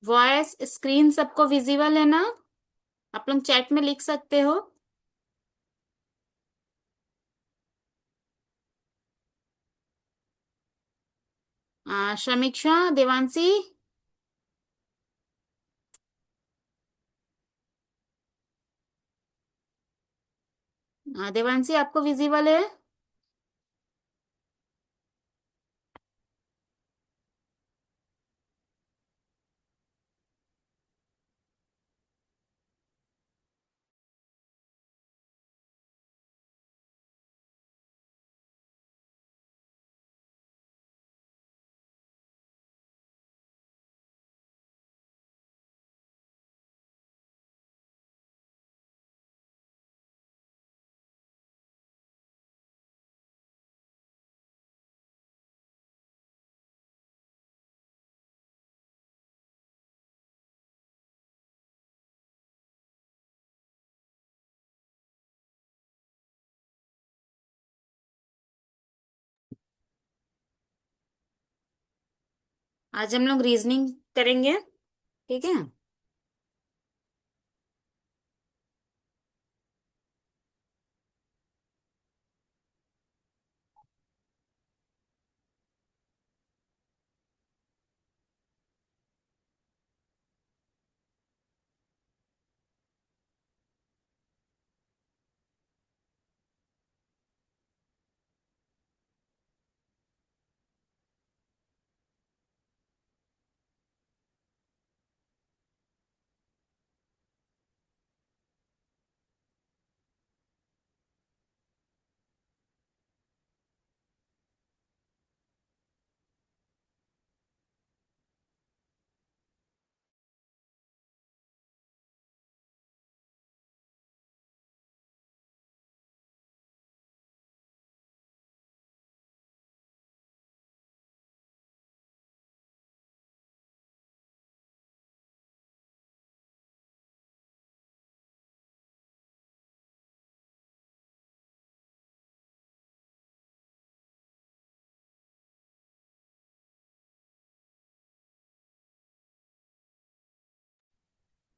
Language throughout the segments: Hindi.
वॉइस स्क्रीन सबको विजिबल है ना? आप लोग चैट में लिख सकते हो। समीक्षा, देवांशी। देवांशी आपको विजिबल है? आज हम लोग रीजनिंग करेंगे। ठीक है।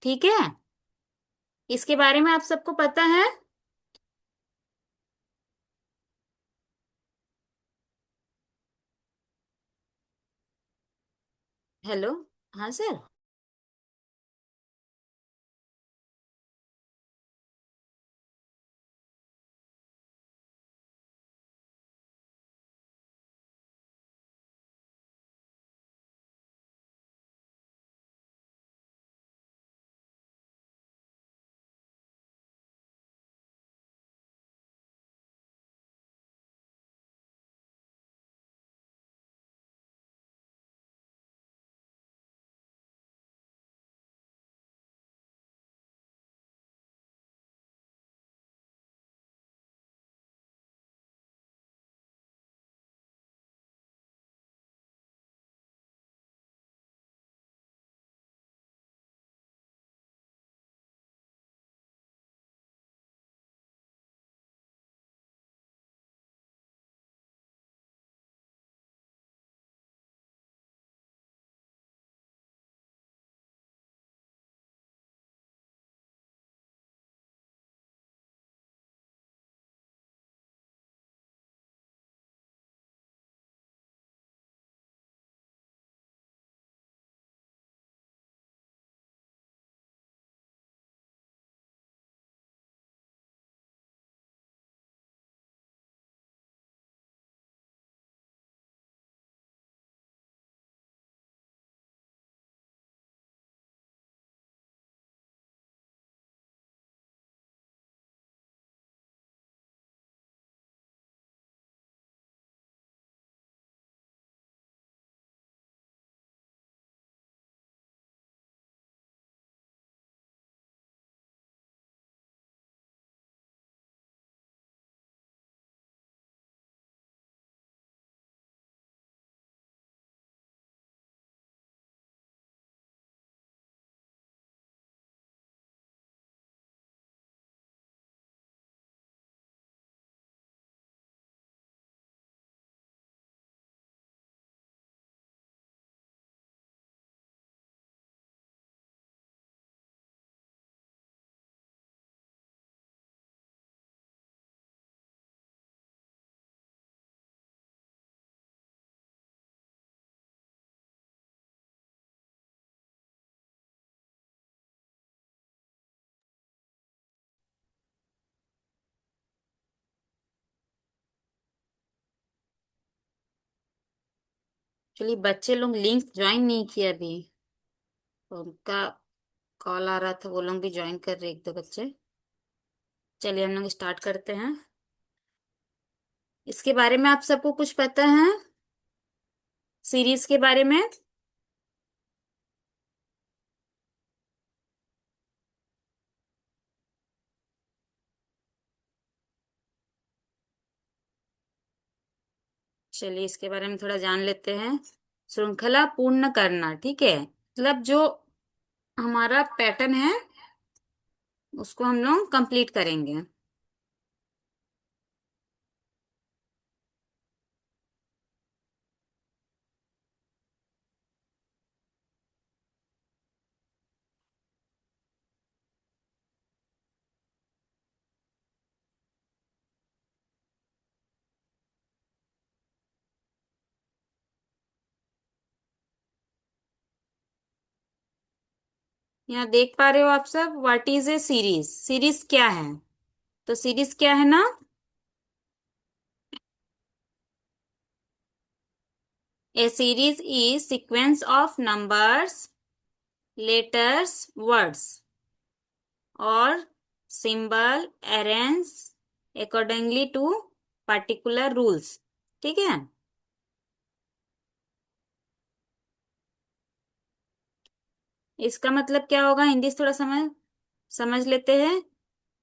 ठीक है। इसके बारे में आप सबको पता है? हेलो। हाँ सर। चलिए, बच्चे लोग लिंक ज्वाइन नहीं किए अभी, तो उनका कॉल आ रहा था, वो लोग भी ज्वाइन कर रहे एक दो बच्चे। चलिए हम लोग स्टार्ट करते हैं। इसके बारे में आप सबको कुछ पता है, सीरीज के बारे में? चलिए इसके बारे में थोड़ा जान लेते हैं। श्रृंखला पूर्ण करना, ठीक है, मतलब जो हमारा पैटर्न है उसको हम लोग कंप्लीट करेंगे। यहाँ देख पा रहे हो आप सब, what is a series? Series क्या है? तो सीरीज क्या है ना? A series is sequence of numbers, letters, words और symbol arrange accordingly to particular rules, ठीक है। इसका मतलब क्या होगा, हिंदी से थोड़ा समझ समझ लेते हैं।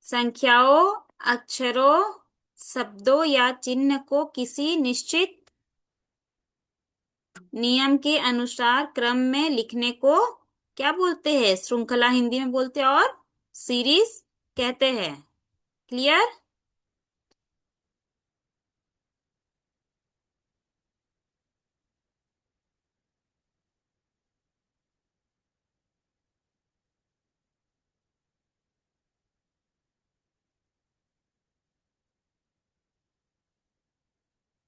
संख्याओं, अक्षरों, शब्दों या चिन्ह को किसी निश्चित नियम के अनुसार क्रम में लिखने को क्या बोलते हैं? श्रृंखला हिंदी में बोलते हैं, और सीरीज कहते हैं। क्लियर?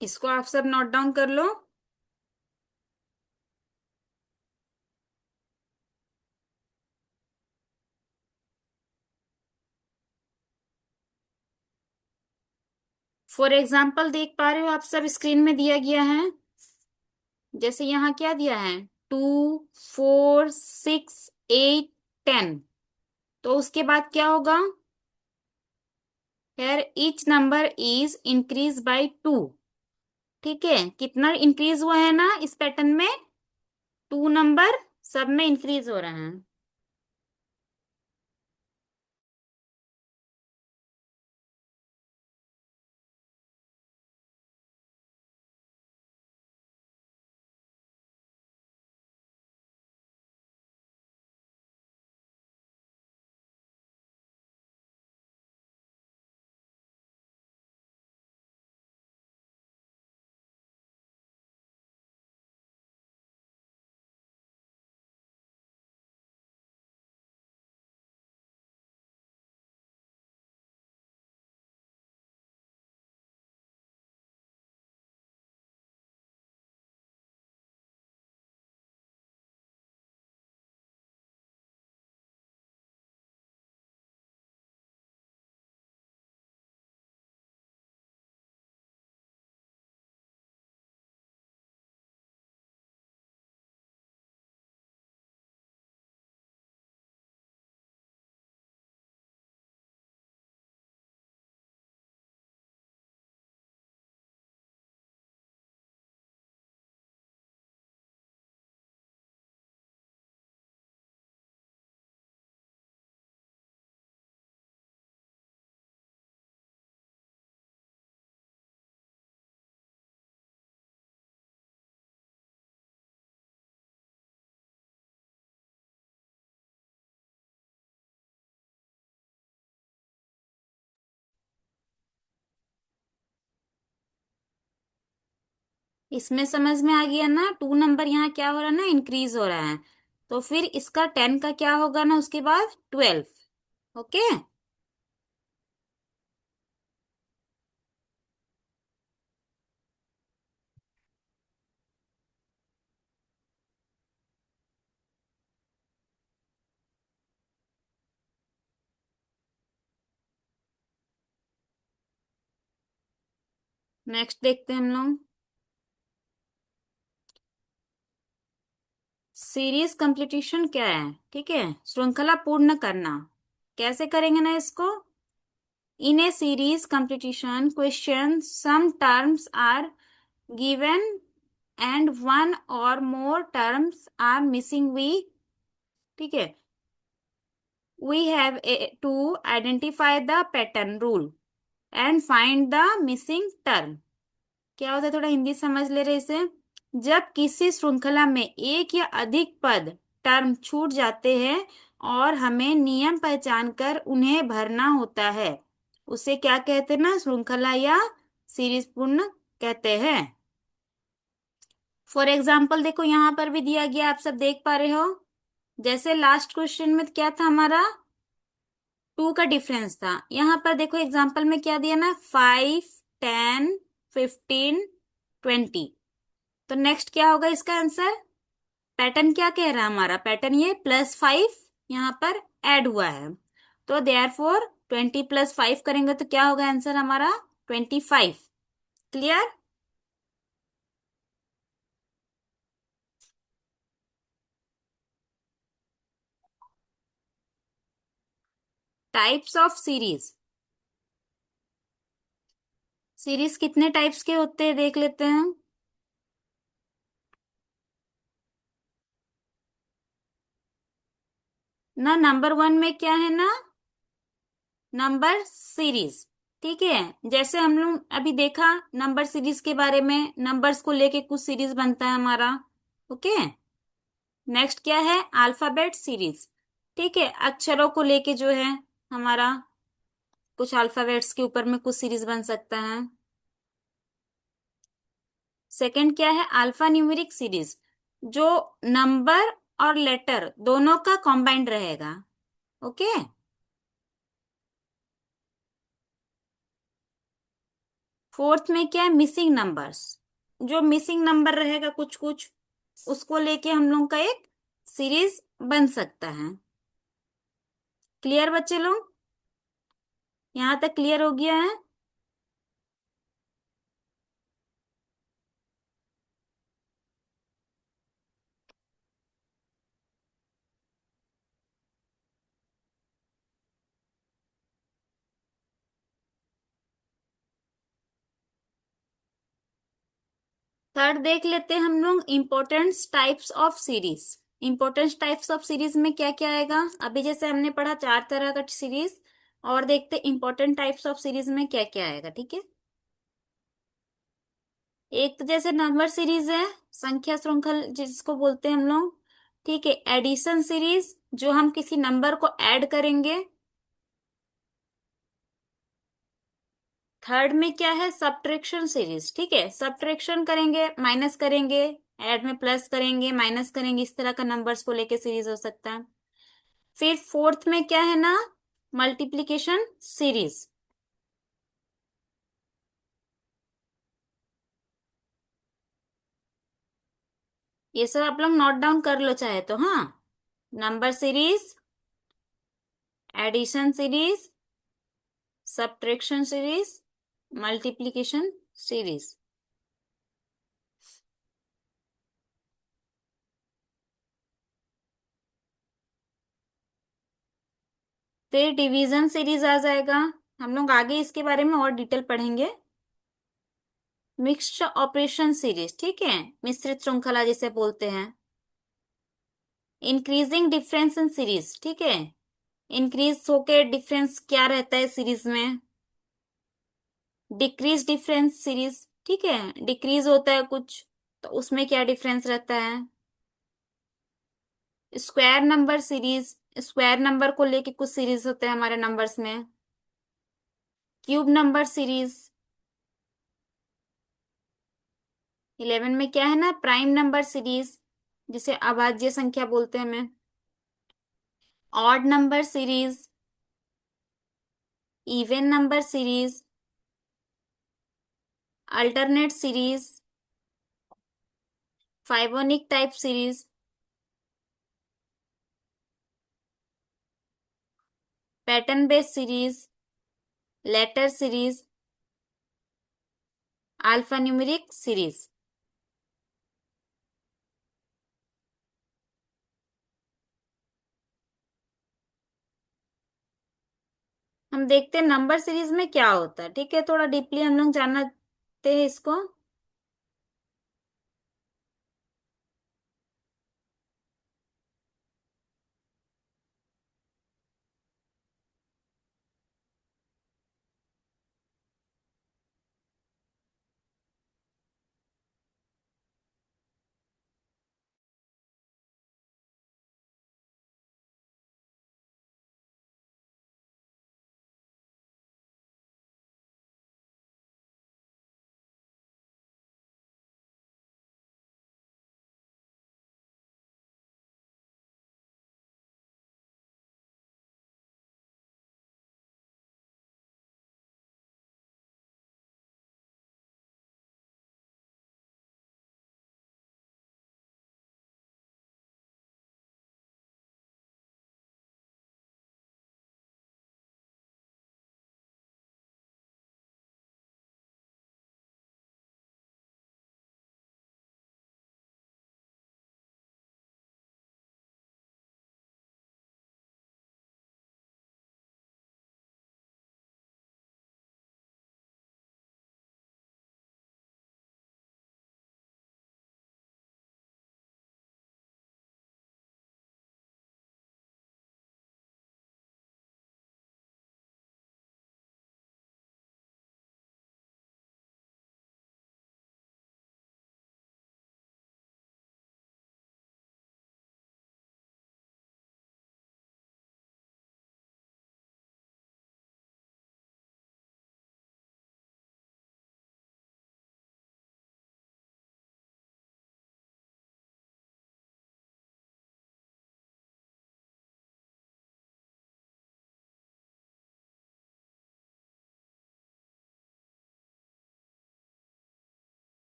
इसको आप सब नोट डाउन कर लो। फॉर एग्जाम्पल देख पा रहे हो आप सब, स्क्रीन में दिया गया है। जैसे यहाँ क्या दिया है, 2, 4, 6, 8, 10। तो उसके बाद क्या होगा? Here each number is increase by 2। ठीक है, कितना इंक्रीज हुआ है ना इस पैटर्न में? 2 नंबर सब में इंक्रीज हो रहे हैं। इसमें समझ में आ गया ना? 2 नंबर यहाँ क्या हो रहा है ना, इंक्रीज हो रहा है। तो फिर इसका 10 का क्या होगा ना, उसके बाद 12। ओके। नेक्स्ट देखते हैं हम लोग। सीरीज कंप्लीटेशन क्या है? ठीक है, श्रृंखला पूर्ण करना। कैसे करेंगे ना इसको? In a series completion question some terms are given and one or more terms are missing we, ठीक है, we have to identify the pattern rule and find the missing term. क्या होता है, थोड़ा हिंदी समझ ले रहे इसे। जब किसी श्रृंखला में एक या अधिक पद टर्म छूट जाते हैं और हमें नियम पहचान कर उन्हें भरना होता है, उसे क्या कहते हैं ना, श्रृंखला या सीरीज पूर्ण कहते हैं। फॉर एग्जाम्पल देखो, यहां पर भी दिया गया, आप सब देख पा रहे हो। जैसे लास्ट क्वेश्चन में क्या था हमारा, 2 का डिफरेंस था। यहां पर देखो एग्जाम्पल में क्या दिया ना, 5, 10, 15, 20। तो नेक्स्ट क्या होगा इसका आंसर? पैटर्न क्या कह रहा है हमारा, पैटर्न ये +5 यहाँ पर ऐड हुआ है, तो देयरफॉर 20 + 5 करेंगे तो क्या होगा आंसर हमारा? 25। Clear? Types of series. Series कितने टाइप्स के होते हैं देख लेते हैं। ना नंबर 1 में क्या है ना, नंबर सीरीज। ठीक है, जैसे हम लोग अभी देखा नंबर सीरीज के बारे में, नंबर्स को लेके कुछ सीरीज बनता है हमारा। ओके, नेक्स्ट क्या है, अल्फाबेट सीरीज। ठीक है, अक्षरों को लेके जो है हमारा, कुछ अल्फाबेट्स के ऊपर में कुछ सीरीज बन सकता है। सेकंड क्या है, अल्फा न्यूमेरिक सीरीज, जो नंबर और लेटर दोनों का कॉम्बाइंड रहेगा। ओके, फोर्थ में क्या है, मिसिंग नंबर्स, जो मिसिंग नंबर रहेगा कुछ कुछ, उसको लेके हम लोग का एक सीरीज बन सकता है। क्लियर बच्चे लोग? यहां तक क्लियर हो गया है? थर्ड देख लेते हैं हम लोग, importance types of series. Importance types of series में क्या क्या आएगा? अभी जैसे हमने पढ़ा 4 तरह का सीरीज, और देखते इम्पोर्टेंट टाइप्स ऑफ सीरीज में क्या क्या आएगा। ठीक है, एक तो जैसे नंबर सीरीज है, संख्या श्रृंखल जिसको बोलते हैं हम लोग। ठीक है, एडिशन सीरीज, जो हम किसी नंबर को ऐड करेंगे। थर्ड में क्या है, सब्ट्रैक्शन सीरीज। ठीक है, सब्ट्रैक्शन करेंगे, माइनस करेंगे, ऐड में प्लस करेंगे, माइनस करेंगे, इस तरह का नंबर्स को लेके सीरीज हो सकता है। फिर फोर्थ में क्या है ना, मल्टीप्लिकेशन सीरीज। ये सब आप लोग नोट डाउन कर लो चाहे तो। हाँ, number series, addition series, subtraction series, multiplication series. फिर डिवीजन सीरीज आ जाएगा, हम लोग आगे इसके बारे में और डिटेल पढ़ेंगे। मिक्स्ड ऑपरेशन सीरीज, ठीक है, मिश्रित श्रृंखला जिसे बोलते हैं। इंक्रीजिंग डिफरेंस इन सीरीज, ठीक है, इंक्रीज होके डिफरेंस क्या रहता है सीरीज में? Decrease difference series. ठीक है, डिक्रीज होता है कुछ, तो उसमें क्या डिफरेंस रहता है? Square number series, square number को लेके कुछ सीरीज होते हैं हमारे नंबर्स में। Cube number series. 11 में क्या है ना, प्राइम नंबर सीरीज, जिसे अभाज्य संख्या बोलते हैं हमें। Odd number series, even number series, alternate series, Fibonacci type series, pattern based series, letter series, alphanumeric series. हम देखते हैं नंबर सीरीज में क्या होता है, ठीक है, थोड़ा डीपली हम लोग जानते हैं इसको।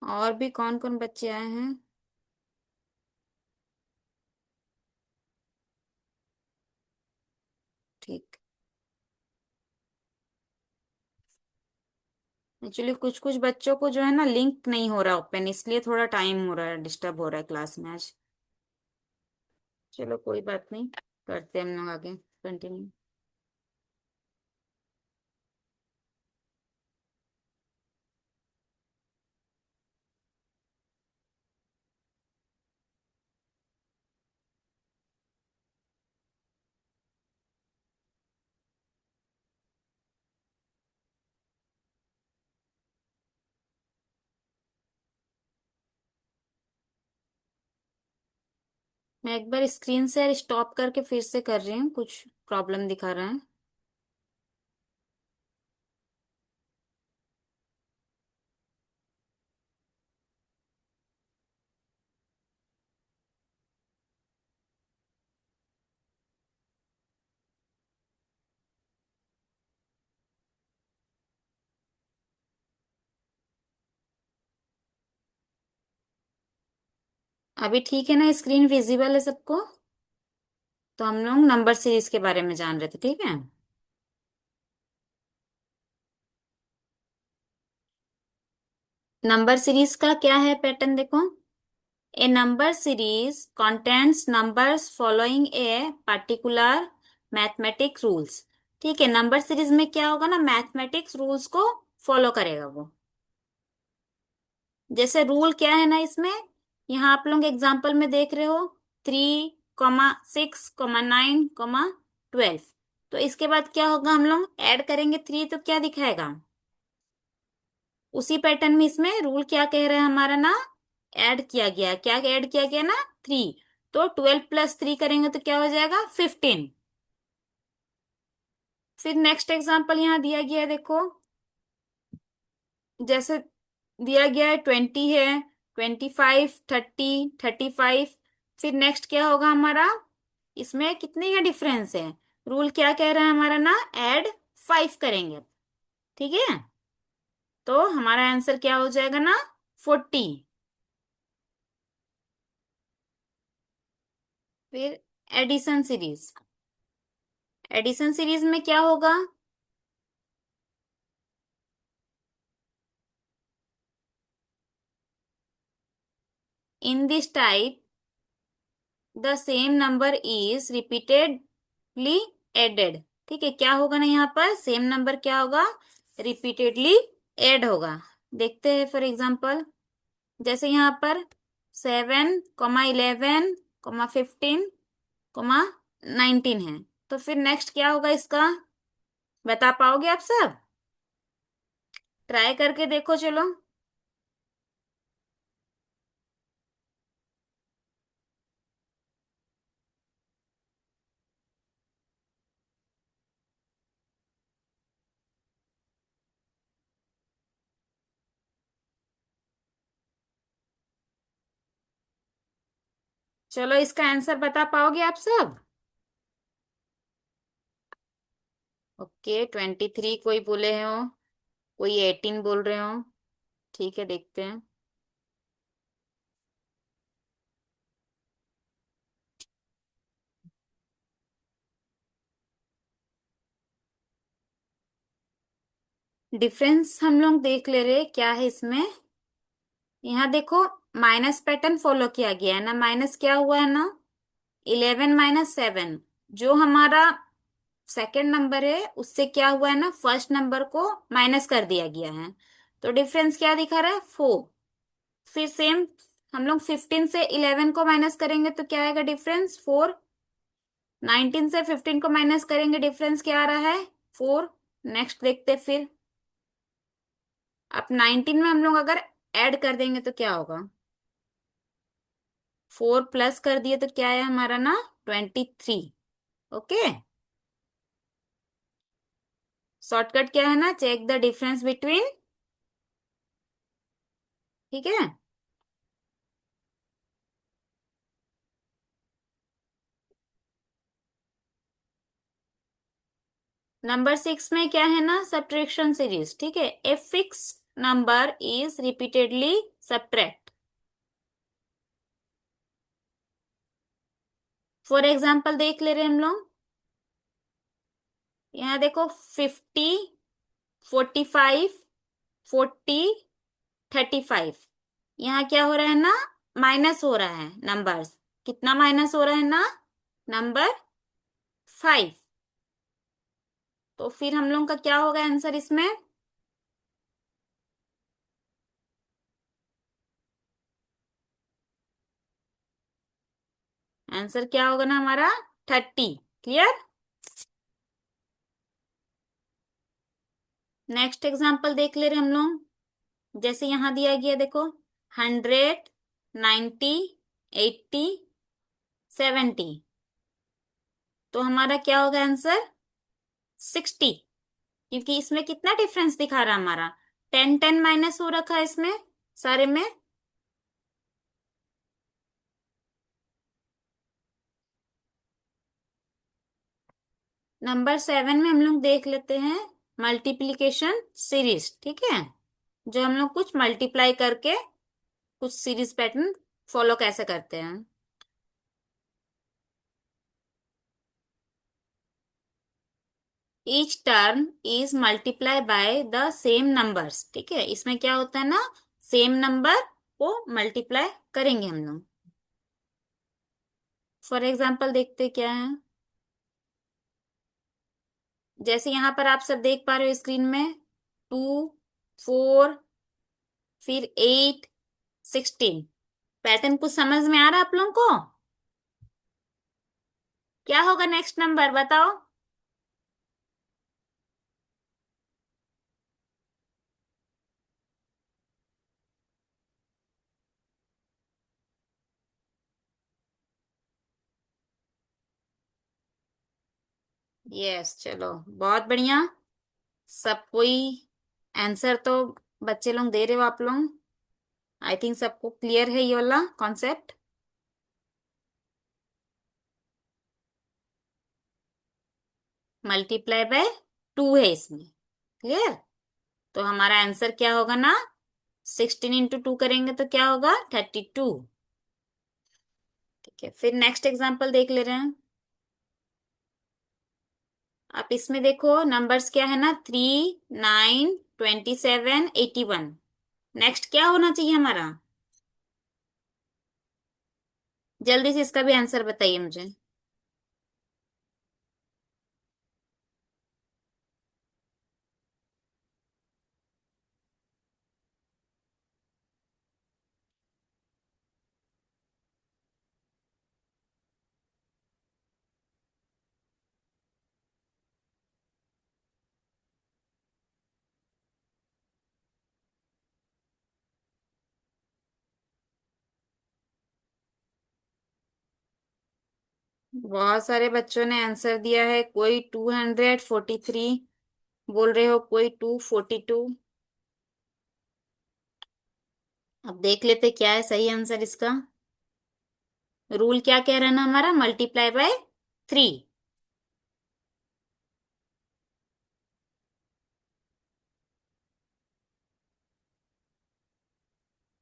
और भी कौन कौन बच्चे आए हैं? ठीक। एक्चुअली कुछ कुछ बच्चों को जो है ना लिंक नहीं हो रहा ओपन, इसलिए थोड़ा टाइम हो रहा है, डिस्टर्ब हो रहा है क्लास में आज। चलो कोई बात नहीं, करते हैं हम लोग आगे कंटिन्यू। मैं एक बार स्क्रीन शेयर स्टॉप करके फिर से कर रही हूँ, कुछ प्रॉब्लम दिखा रहा है। अभी ठीक है ना, स्क्रीन विजिबल है सबको? तो हम लोग नंबर सीरीज के बारे में जान रहे थे, ठीक है। नंबर सीरीज का क्या है पैटर्न देखो। A number series contains numbers following a particular mathematic rules। ठीक है, नंबर सीरीज में क्या होगा ना, मैथमेटिक्स रूल्स को फॉलो करेगा वो। जैसे रूल क्या है ना इसमें, यहाँ आप लोग एग्जाम्पल में देख रहे हो, 3, 6, 9, 12। तो इसके बाद क्या होगा, हम लोग ऐड करेंगे 3 तो क्या दिखाएगा, उसी पैटर्न में इसमें रूल क्या कह रहा है हमारा ना, ऐड किया गया, क्या ऐड किया गया ना, 3। तो 12 + 3 करेंगे तो क्या हो जाएगा, 15। फिर नेक्स्ट एग्जाम्पल यहाँ दिया गया है देखो, जैसे दिया गया है 20 है, 25, 30, 35। फिर नेक्स्ट क्या होगा हमारा, इसमें कितने का डिफरेंस है, रूल क्या कह रहा है हमारा ना, ऐड 5 करेंगे, ठीक है। तो हमारा आंसर क्या हो जाएगा ना, 40। फिर एडिशन सीरीज। एडिशन सीरीज में क्या होगा? In this type the same number is repeatedly added. ठीक है, क्या होगा ना, यहाँ पर सेम नंबर क्या होगा, रिपीटेडली ऐड होगा। देखते हैं फॉर एग्जांपल, जैसे यहाँ पर 7, 11, 15, 19 है। तो फिर नेक्स्ट क्या होगा इसका, बता पाओगे आप सब? ट्राई करके देखो चलो। चलो इसका आंसर बता पाओगे आप सब? ओके, 23 कोई बोले हो, कोई 18 बोल रहे हो। ठीक है, देखते हैं। डिफरेंस हम लोग देख ले रहे क्या है इसमें। यहाँ देखो, माइनस पैटर्न फॉलो किया गया है ना, माइनस क्या हुआ है ना, 11 - 7। जो हमारा सेकंड नंबर है उससे क्या हुआ है ना, फर्स्ट नंबर को माइनस कर दिया गया है। तो डिफरेंस क्या दिखा रहा है, 4। फिर सेम हम लोग 15 से 11 को माइनस करेंगे तो क्या आएगा, डिफरेंस 4। 19 से 15 को माइनस करेंगे, डिफरेंस क्या आ रहा है, 4। नेक्स्ट देखते फिर, अब 19 में हम लोग अगर ऐड कर देंगे तो क्या होगा, 4 प्लस कर दिए तो क्या है हमारा ना, 23। ओके, शॉर्टकट क्या है ना, चेक द डिफरेंस बिटवीन। ठीक है, नंबर 6 में क्या है ना, सब्ट्रैक्शन सीरीज। ठीक है, a fix number is repeatedly subtract. For example देख ले रहे हैं हम लोग, यहाँ देखो 50, 45, 40, 35। यहाँ क्या हो रहा है ना, माइनस हो रहा है नंबर्स। कितना माइनस हो रहा है ना, नंबर 5। तो फिर हम लोग का क्या होगा आंसर इसमें, आंसर क्या होगा ना हमारा, 30। क्लियर। नेक्स्ट एग्जाम्पल देख ले रहे हम लोग, जैसे यहां दिया गया देखो, 100, 90, 80, 70। तो हमारा क्या होगा आंसर, 60। क्योंकि इसमें कितना डिफरेंस दिखा रहा है हमारा, 10 10 माइनस हो रखा है इसमें सारे में। नंबर 7 में हम लोग देख लेते हैं मल्टीप्लीकेशन सीरीज। ठीक है, जो हम लोग कुछ मल्टीप्लाई करके कुछ सीरीज पैटर्न फॉलो कैसे करते हैं। Each term is multiply by the same numbers. ठीक है, इसमें क्या होता है ना, सेम नंबर को मल्टीप्लाई करेंगे हम लोग। फॉर एग्जाम्पल देखते क्या है, जैसे यहां पर आप सब देख पा रहे हो स्क्रीन में, 2, 4, फिर 8, 16। पैटर्न कुछ समझ में आ रहा है आप लोगों को? क्या होगा नेक्स्ट नंबर बताओ। यस, चलो बहुत बढ़िया। सब कोई आंसर तो बच्चे लोग दे रहे हो आप लोग। आई थिंक सबको क्लियर है ये वाला कॉन्सेप्ट। मल्टीप्लाई बाय 2 है इसमें। क्लियर। तो हमारा आंसर क्या होगा ना, 16 × 2 करेंगे तो क्या होगा, 32। ठीक है, फिर नेक्स्ट एग्जांपल देख ले रहे हैं। आप इसमें देखो नंबर्स क्या है ना, 3, 9, 27, 81। नेक्स्ट क्या होना चाहिए हमारा? जल्दी से इसका भी आंसर बताइए मुझे। बहुत सारे बच्चों ने आंसर दिया है, कोई 243 बोल रहे हो, कोई 242। अब देख लेते क्या है सही आंसर इसका। रूल क्या कह रहा है ना हमारा, मल्टीप्लाई बाय 3।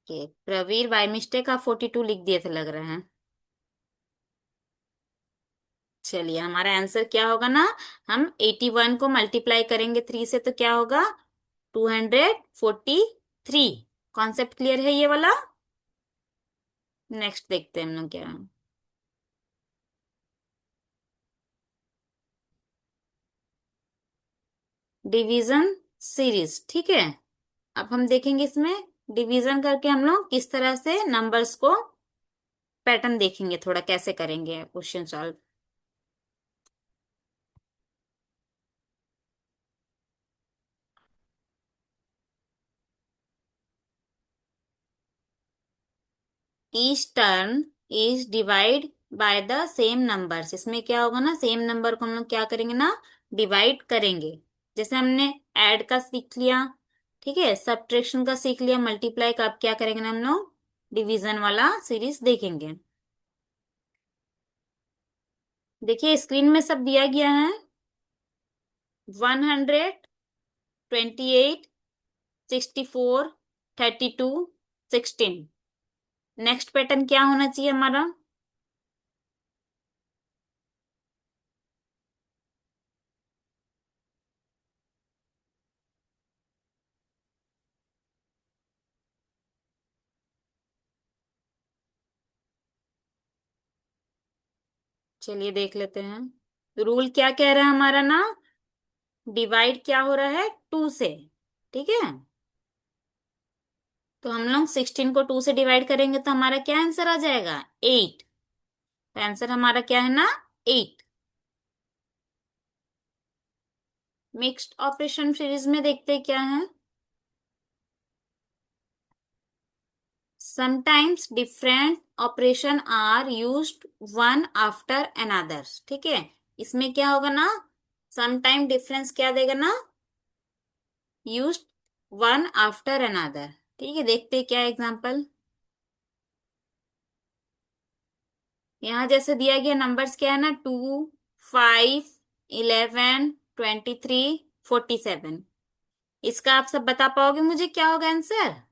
के प्रवीर बाय मिस्टेक आप 42 लिख दिए थे लग रहा है। चलिए हमारा आंसर क्या होगा ना, हम 81 को मल्टीप्लाई करेंगे 3 से तो क्या होगा, 243। कॉन्सेप्ट क्लियर है ये वाला। नेक्स्ट देखते हैं हम लोग क्या है। डिवीजन सीरीज, ठीक है। अब हम देखेंगे इसमें डिवीजन करके हम लोग किस तरह से नंबर्स को पैटर्न देखेंगे, थोड़ा कैसे करेंगे question solve. Each term is divide by the same numbers. इसमें क्या होगा ना, सेम नंबर को हम लोग क्या करेंगे ना, डिवाइड करेंगे। जैसे हमने ऐड का सीख लिया, ठीक है, सब्ट्रैक्शन का सीख लिया, मल्टीप्लाई का, अब क्या करेंगे ना हम लोग, डिवीजन वाला सीरीज देखेंगे। देखिए स्क्रीन में सब दिया गया है, 128, 64, 32, 16। नेक्स्ट पैटर्न क्या होना चाहिए हमारा? चलिए देख लेते हैं। रूल क्या कह रहा है हमारा ना, डिवाइड क्या हो रहा है, 2 से, ठीक है। तो हम लोग 16 को 2 से डिवाइड करेंगे तो हमारा क्या आंसर आ जाएगा, 8। तो आंसर हमारा क्या है ना, 8। मिक्स्ड ऑपरेशन सीरीज में देखते हैं क्या है। Sometimes different operation are used one after another, ठीक है। इसमें क्या होगा ना, समटाइम डिफरेंस क्या देगा ना, यूज्ड वन आफ्टर अनदर, ठीक है। देखते हैं क्या एग्जांपल। यहाँ जैसे दिया गया नंबर्स क्या है ना, 2, 5, 11, 23, 47। इसका आप सब बता पाओगे मुझे क्या होगा आंसर?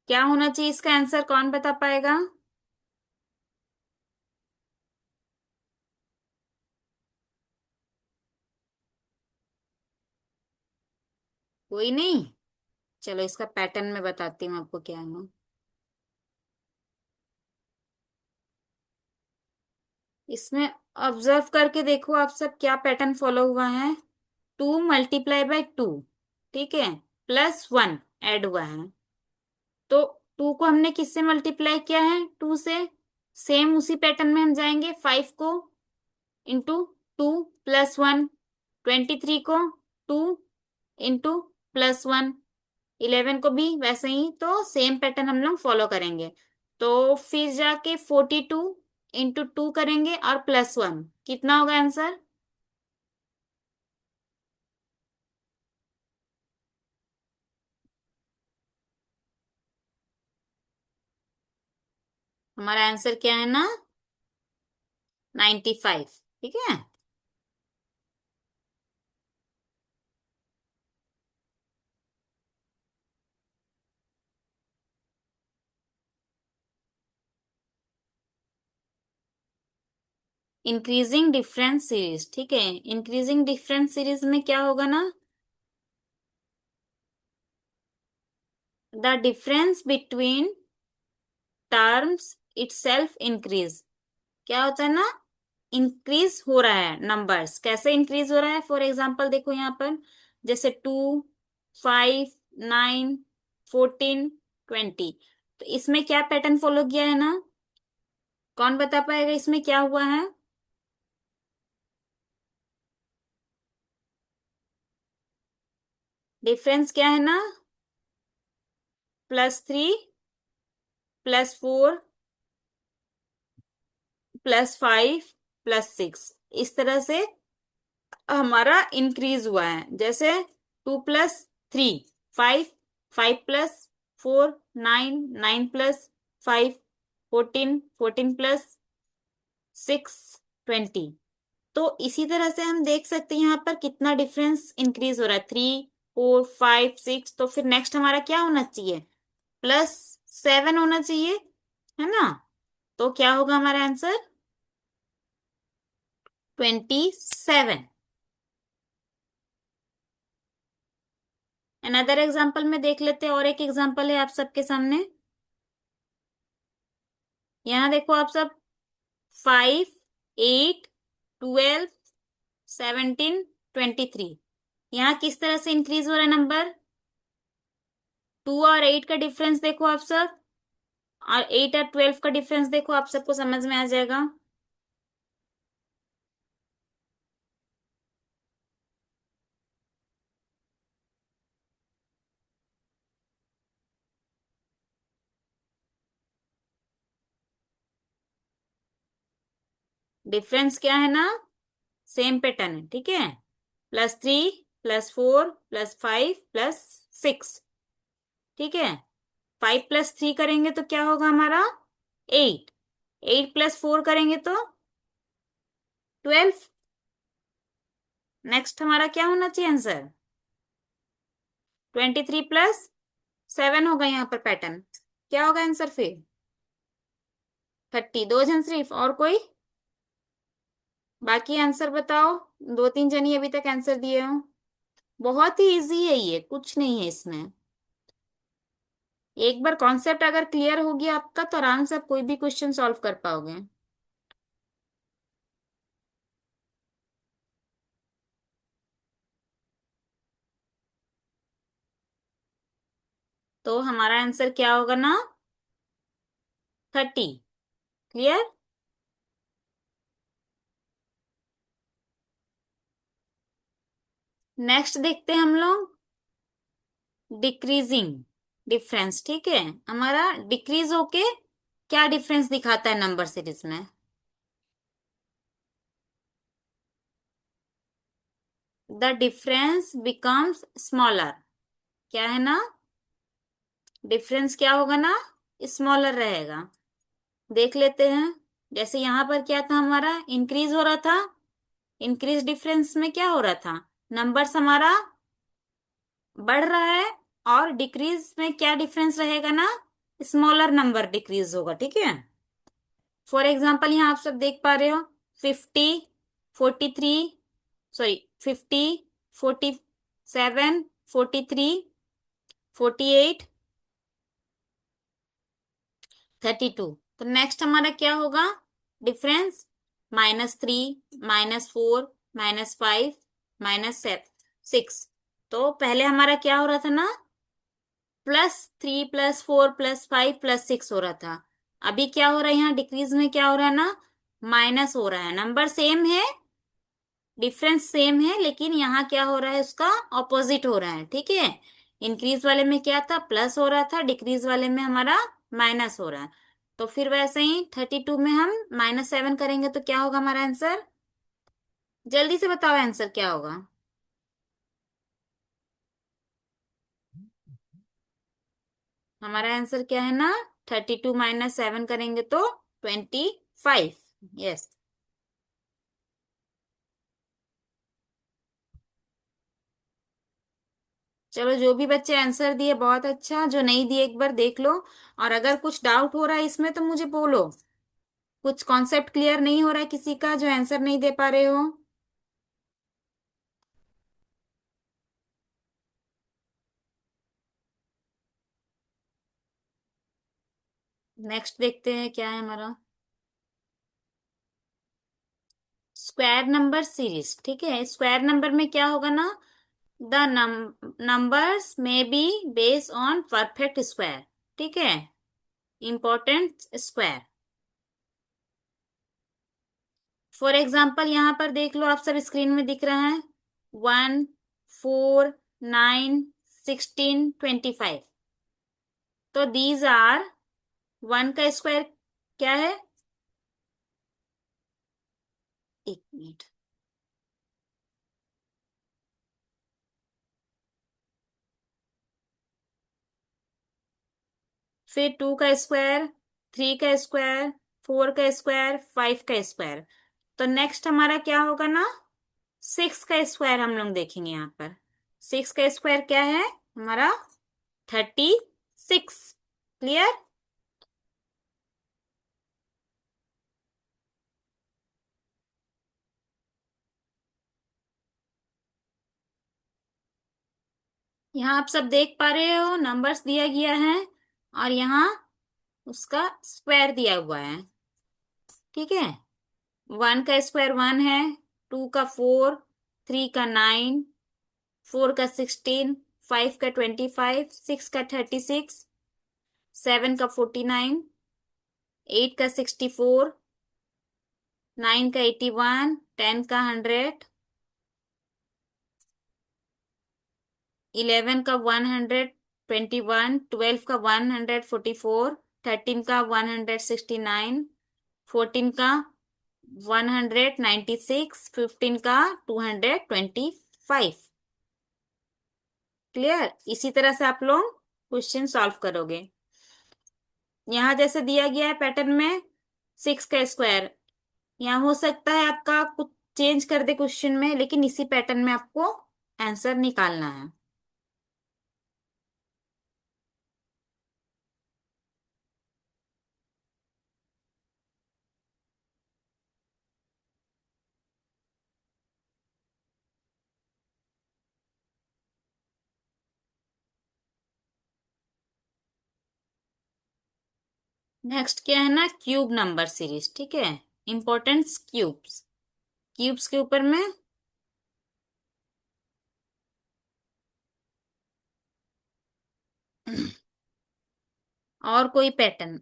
क्या होना चाहिए इसका आंसर, कौन बता पाएगा? कोई नहीं। चलो इसका पैटर्न में बताती हूँ आपको क्या है। इसमें ऑब्जर्व करके देखो आप सब क्या पैटर्न फॉलो हुआ है। 2 × 2, ठीक है, +1 ऐड हुआ है। तो 2 को हमने किससे मल्टीप्लाई किया है, 2 से। सेम उसी पैटर्न में हम जाएंगे, 5 को इंटू 2 + 1, 23 को 2 × +1, 11 को भी वैसे ही, तो सेम पैटर्न हम लोग फॉलो करेंगे। तो फिर जाके 42 × 2 करेंगे और +1, कितना होगा आंसर? हमारा आंसर क्या है ना, 95, ठीक है। इंक्रीजिंग डिफरेंस सीरीज, ठीक है। इंक्रीजिंग डिफरेंस सीरीज में क्या होगा ना, the difference between terms itself increase. क्या होता है ना, इंक्रीज हो रहा है, नंबर्स कैसे इंक्रीज हो रहा है। फॉर एग्जाम्पल देखो यहाँ पर, जैसे 2, 5, 9, 14, 20। तो इसमें क्या पैटर्न फॉलो किया है ना, कौन बता पाएगा इसमें क्या हुआ है। डिफरेंस क्या है ना, +3, +4, +5, +6, इस तरह से हमारा इंक्रीज हुआ है। जैसे 2 + 3 5, 5 + 4 9, 9 + 5 14, 14 + 6 20। तो इसी तरह से हम देख सकते हैं यहाँ पर कितना डिफरेंस इंक्रीज हो रहा है, 3, 4, 5, 6। तो फिर नेक्स्ट हमारा क्या होना चाहिए, +7 होना चाहिए, है ना। तो क्या होगा हमारा आंसर, 27। अनदर एग्जाम्पल में देख लेते हैं, और एक एग्जाम्पल है आप सबके सामने। यहाँ देखो आप सब, 5, 8, 12, 17, 23। यहाँ किस तरह से इंक्रीज हो रहा है नंबर, 2 और 8 का डिफरेंस देखो आप सब, और 8 और 12 का डिफरेंस देखो, आप सबको समझ में आ जाएगा। डिफरेंस क्या है ना, सेम पैटर्न है, ठीक है। +3, +4, +5, +6, ठीक है। 5 + 3 करेंगे तो क्या होगा हमारा, 8। 8 + 4 करेंगे तो 12। नेक्स्ट हमारा क्या होना चाहिए आंसर, 23 + 7 होगा यहाँ पर पैटर्न। क्या होगा आंसर फिर, 30। दो जन सिर्फ, और कोई बाकी आंसर बताओ। 2-3 जन ही अभी तक आंसर दिए हो। बहुत ही इजी है ये, कुछ नहीं है इसमें। एक बार कॉन्सेप्ट अगर क्लियर हो गया आपका तो आराम से आप कोई भी क्वेश्चन सॉल्व कर पाओगे। तो हमारा आंसर क्या होगा ना, 30। क्लियर। नेक्स्ट देखते हैं हम लोग, डिक्रीजिंग डिफरेंस, ठीक है। हमारा डिक्रीज होके क्या डिफरेंस दिखाता है नंबर सीरीज में, द डिफरेंस बिकम्स स्मॉलर। क्या है ना, डिफरेंस क्या होगा ना, स्मॉलर रहेगा। देख लेते हैं, जैसे यहां पर क्या था, हमारा इंक्रीज हो रहा था। इंक्रीज डिफरेंस में क्या हो रहा था, नंबर्स हमारा बढ़ रहा है। और डिक्रीज में क्या डिफरेंस रहेगा ना, स्मॉलर नंबर डिक्रीज होगा, ठीक है। फॉर एग्जाम्पल यहाँ आप सब देख पा रहे हो, 50, 43, सॉरी 50, 47, 43, 48, 32। तो नेक्स्ट हमारा क्या होगा डिफरेंस, -3, -4, -5, -6। तो पहले हमारा क्या हो रहा था ना, +3, +4, +5, +6 हो रहा था। अभी क्या हो रहा है, यहाँ डिक्रीज में क्या हो रहा है ना, माइनस हो रहा है। नंबर सेम है, डिफरेंस सेम है, लेकिन यहाँ क्या हो रहा है, उसका ऑपोजिट हो रहा है, ठीक है। इंक्रीज वाले में क्या था, प्लस हो रहा था, डिक्रीज वाले में हमारा माइनस हो रहा है। तो फिर वैसे ही 32 में हम -7 करेंगे तो क्या होगा हमारा आंसर, जल्दी से बताओ आंसर क्या होगा। हमारा आंसर क्या है ना, 32 - 7 करेंगे तो 25। यस। चलो, जो भी बच्चे आंसर दिए बहुत अच्छा, जो नहीं दिए एक बार देख लो। और अगर कुछ डाउट हो रहा है इसमें तो मुझे बोलो, कुछ कॉन्सेप्ट क्लियर नहीं हो रहा है किसी का, जो आंसर नहीं दे पा रहे हो? नेक्स्ट देखते हैं क्या है हमारा। स्क्वायर नंबर सीरीज, ठीक है। स्क्वायर नंबर में क्या होगा ना, द नंबर्स में be based on perfect square, ठीक है। Important square. फॉर एग्जाम्पल यहाँ पर देख लो, आप सब स्क्रीन में दिख रहा है। 1, 4, 9, 16, 25। तो दीज आर, वन का स्क्वायर क्या है? एक मिनट। फिर 2 का स्क्वायर, 3 का स्क्वायर, 4 का स्क्वायर, 5 का स्क्वायर। तो नेक्स्ट हमारा क्या होगा ना, 6 का स्क्वायर हम लोग देखेंगे यहाँ पर। 6 का स्क्वायर क्या है हमारा? 36। क्लियर। यहाँ आप सब देख पा रहे हो, नंबर्स दिया गया है और यहाँ उसका स्क्वायर दिया हुआ है, ठीक है। 1 का स्क्वायर 1 है, 2 का 4, 3 का 9, 4 का 16, 5 का 25, 6 का 36, 7 का 49, 8 का 64, 9 का 81, 10 का 100, 11 का 121, 12 का 144, 13 का 169, 14 का 196, 15 का 225। क्लियर। इसी तरह से आप लोग क्वेश्चन सॉल्व करोगे। यहाँ जैसे दिया गया है पैटर्न में, 6 का स्क्वायर, यहाँ हो सकता है आपका कुछ चेंज कर दे क्वेश्चन में, लेकिन इसी पैटर्न में आपको आंसर निकालना है। नेक्स्ट क्या है ना, क्यूब नंबर सीरीज, ठीक है। Importance cubes. क्यूब्स के ऊपर में और कोई पैटर्न।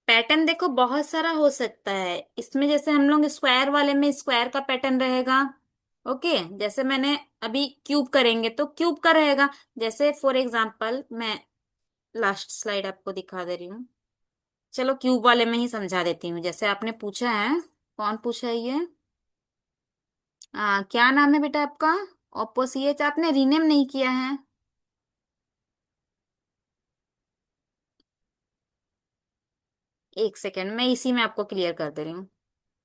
पैटर्न देखो बहुत सारा हो सकता है इसमें, जैसे हम लोग स्क्वायर वाले में स्क्वायर का पैटर्न रहेगा। ओके, जैसे मैंने अभी क्यूब करेंगे तो क्यूब का रहेगा। जैसे फॉर एग्जांपल मैं लास्ट स्लाइड आपको दिखा दे रही हूँ। चलो क्यूब वाले में ही समझा देती हूँ। जैसे आपने पूछा है, कौन पूछा है ये? क्या नाम है बेटा आपका? ओप्पोसीएच, आपने रीनेम नहीं किया है। एक सेकेंड, मैं इसी में आपको क्लियर कर दे रही हूँ।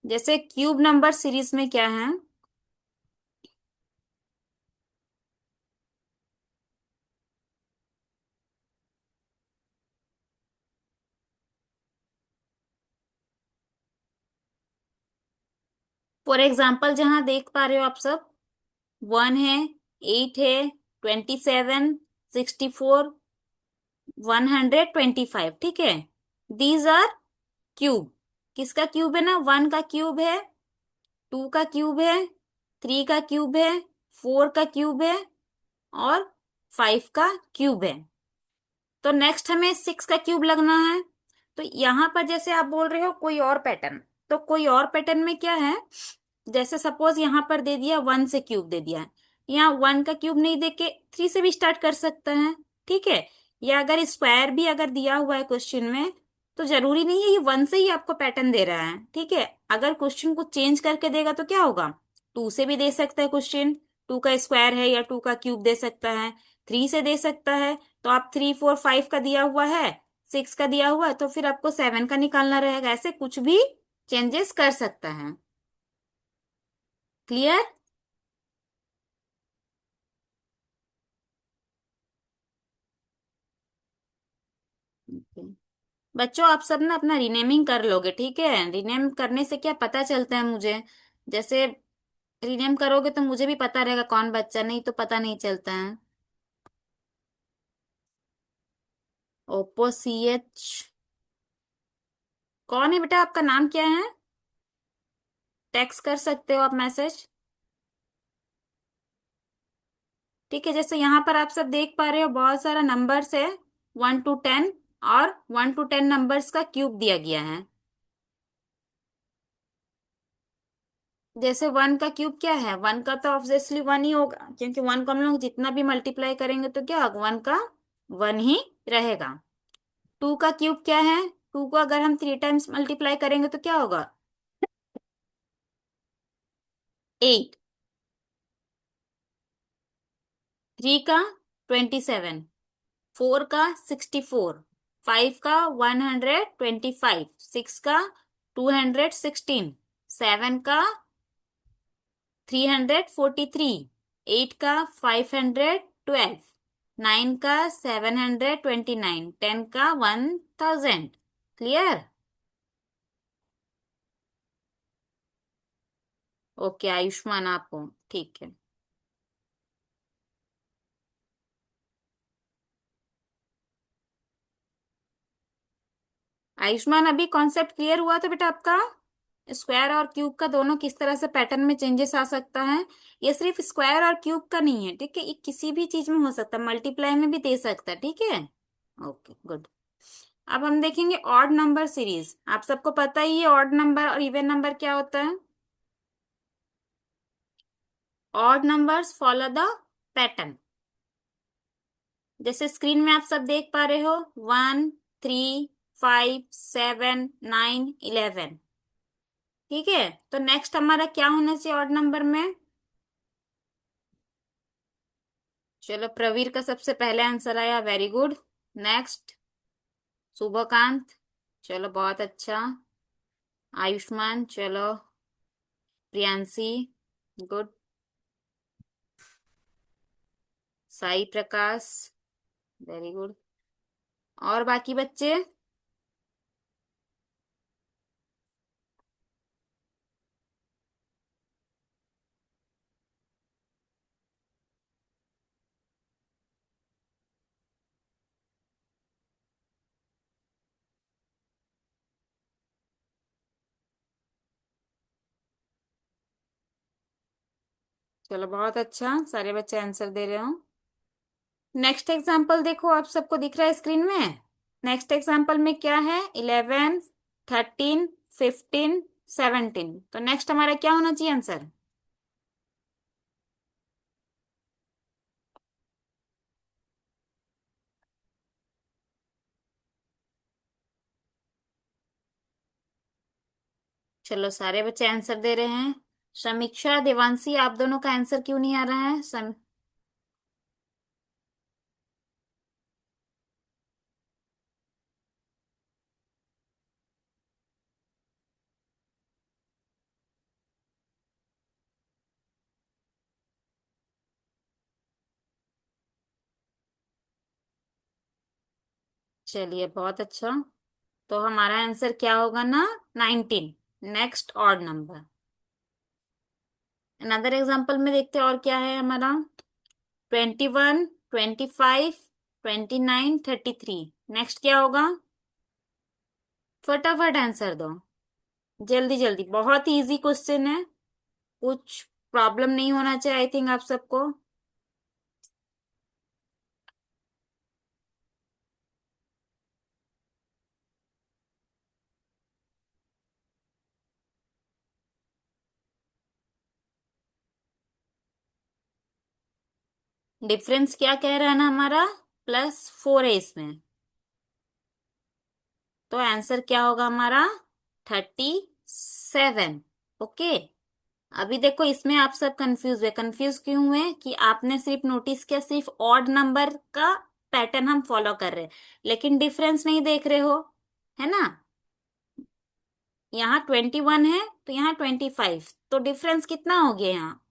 जैसे क्यूब नंबर सीरीज में क्या है, फॉर एग्जाम्पल जहां देख पा रहे हो आप सब, 1 है, 8 है, 27, 64, 125, ठीक है। These are cube. किसका क्यूब है ना, 1 का क्यूब है, 2 का क्यूब है, 3 का क्यूब है, 4 का क्यूब है और 5 का क्यूब है। तो नेक्स्ट हमें 6 का क्यूब लगना है। तो यहां पर जैसे आप बोल रहे हो कोई और पैटर्न, तो कोई और पैटर्न में क्या है, जैसे सपोज यहां पर दे दिया 1 से क्यूब दे दिया है, यहाँ 1 का क्यूब नहीं देके 3 से भी स्टार्ट कर सकते हैं, ठीक है। या अगर स्क्वायर भी अगर दिया हुआ है क्वेश्चन में, तो जरूरी नहीं है ये 1 से ही आपको पैटर्न दे रहा है, ठीक है। अगर क्वेश्चन को चेंज करके देगा तो क्या होगा, 2 से भी दे सकता है क्वेश्चन, 2 का स्क्वायर है, या 2 का क्यूब दे सकता है, 3 से दे सकता है। तो आप 3, 4, 5 का दिया हुआ है, 6 का दिया हुआ है, तो फिर आपको 7 का निकालना रहेगा। ऐसे कुछ भी चेंजेस कर सकता है। क्लियर। बच्चों आप सब ना अपना रीनेमिंग कर लोगे, ठीक है? रीनेम करने से क्या पता चलता है मुझे, जैसे रीनेम करोगे तो मुझे भी पता रहेगा कौन बच्चा, नहीं तो पता नहीं चलता है। Oppo C H. कौन है बेटा, आपका नाम क्या है? टेक्स्ट कर सकते हो आप मैसेज। ठीक है, जैसे यहाँ पर आप सब देख पा रहे हो बहुत सारा नंबर्स है, 1 to 10, और 1 to 10 नंबर्स का क्यूब दिया गया है। जैसे 1 का क्यूब क्या है, 1 का तो ऑब्वियसली 1 ही होगा, क्योंकि 1 को हम लोग जितना भी मल्टीप्लाई करेंगे तो क्या होगा, 1 का 1 ही रहेगा। 2 का क्यूब क्या है, 2 को अगर हम 3 टाइम्स मल्टीप्लाई करेंगे तो क्या होगा, 8। 3 का 27, 4 का 64, 5 का 125, 6 का 216, 7 का 343, 8 का 512, 9 का 729, 10 का 1000। क्लियर? ओके आयुष्मान, आप हो, ठीक है। आयुष्मान, अभी कॉन्सेप्ट क्लियर हुआ था बेटा आपका? स्क्वायर और क्यूब का दोनों किस तरह से पैटर्न में चेंजेस आ सकता है। ये सिर्फ स्क्वायर और क्यूब का नहीं है, ठीक है, ये किसी भी चीज में हो सकता है, मल्टीप्लाई में भी दे सकता है, ठीक है। Okay good. अब हम देखेंगे ऑड नंबर सीरीज। आप सबको पता ही है ऑड नंबर और इवन नंबर क्या होता है। Odd numbers follow the pattern. जैसे स्क्रीन में आप सब देख पा रहे हो, 1, 3, 5, 7, 9, 11। ठीक है, तो नेक्स्ट हमारा क्या होना चाहिए ऑड नंबर में? चलो, प्रवीर का सबसे पहले आंसर आया, वेरी गुड। नेक्स्ट, शुभकांत, चलो बहुत अच्छा। आयुष्मान, चलो। प्रियांशी, गुड। साई प्रकाश, वेरी गुड। और बाकी बच्चे? चलो बहुत अच्छा, सारे बच्चे आंसर दे रहे हो। नेक्स्ट एग्जाम्पल देखो, आप सबको दिख रहा है स्क्रीन में। नेक्स्ट एग्जाम्पल में क्या है, 11, 13, 15, 17। तो नेक्स्ट हमारा क्या होना चाहिए आंसर? चलो सारे बच्चे आंसर दे रहे हैं। समीक्षा, देवांशी, आप दोनों का आंसर क्यों नहीं आ रहा है? चलिए बहुत अच्छा। तो हमारा आंसर क्या होगा ना, 19। Next odd number. Another example में देखते हैं और क्या है हमारा। 21, 25, 29, 33। नेक्स्ट क्या होगा? फटाफट आंसर दो, जल्दी जल्दी, बहुत ही इजी क्वेश्चन है। कुछ प्रॉब्लम नहीं होना चाहिए, आई थिंक आप सबको। डिफरेंस क्या कह रहा है ना हमारा, +4 है इसमें। तो आंसर क्या होगा हमारा, 37। ओके। अभी देखो, इसमें आप सब कंफ्यूज हुए। कंफ्यूज क्यों हुए कि आपने सिर्फ नोटिस किया सिर्फ ऑड नंबर का पैटर्न हम फॉलो कर रहे हैं, लेकिन डिफरेंस नहीं देख रहे हो, है ना। यहाँ 21 है तो यहाँ 25, तो डिफरेंस कितना हो गया यहाँ?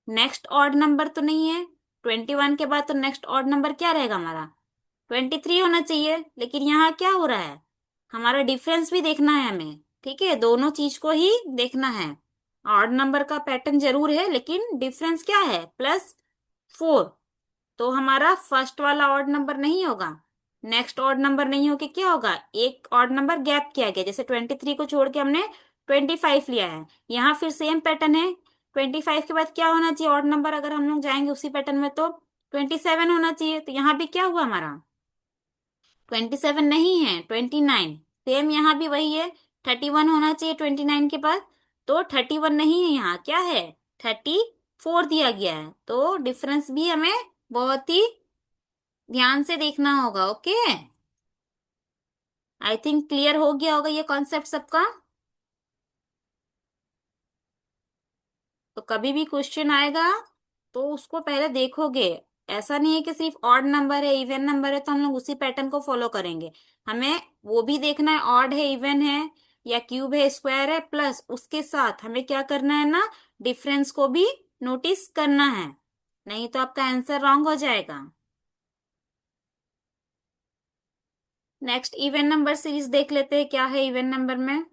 नेक्स्ट ऑड नंबर तो नहीं है। 21 के बाद तो नेक्स्ट ऑड नंबर क्या रहेगा हमारा, 23 होना चाहिए, लेकिन यहाँ क्या हो रहा है, हमारा डिफरेंस भी देखना है हमें, ठीक है, दोनों चीज को ही देखना है। ऑड नंबर का पैटर्न जरूर है, लेकिन डिफरेंस क्या है, +4। तो हमारा फर्स्ट वाला ऑड नंबर नहीं होगा, नेक्स्ट ऑड नंबर नहीं होके क्या होगा, एक ऑड नंबर गैप किया गया, जैसे 23 को छोड़ के हमने 25 लिया है। यहाँ फिर सेम पैटर्न है, 25 के बाद क्या होना चाहिए ऑड नंबर, अगर हम लोग जाएंगे उसी पैटर्न में तो 27 होना चाहिए। तो यहाँ भी क्या हुआ हमारा, 27 नहीं है, 29। सेम यहाँ भी वही है, 31 होना चाहिए 29 के बाद, तो 31 नहीं है, यहाँ क्या है, 34 दिया गया है। तो डिफरेंस भी हमें बहुत ही ध्यान से देखना होगा। ओके, आई थिंक क्लियर हो गया होगा ये कॉन्सेप्ट सबका। तो कभी भी क्वेश्चन आएगा तो उसको पहले देखोगे, ऐसा नहीं है कि सिर्फ ऑड नंबर है इवन नंबर है तो हम लोग उसी पैटर्न को फॉलो करेंगे। हमें वो भी देखना है, ऑड है इवन है या क्यूब है स्क्वायर है, प्लस उसके साथ हमें क्या करना है ना, डिफरेंस को भी नोटिस करना है, नहीं तो आपका आंसर रॉन्ग हो जाएगा। नेक्स्ट इवन नंबर सीरीज देख लेते हैं, क्या है इवन नंबर में,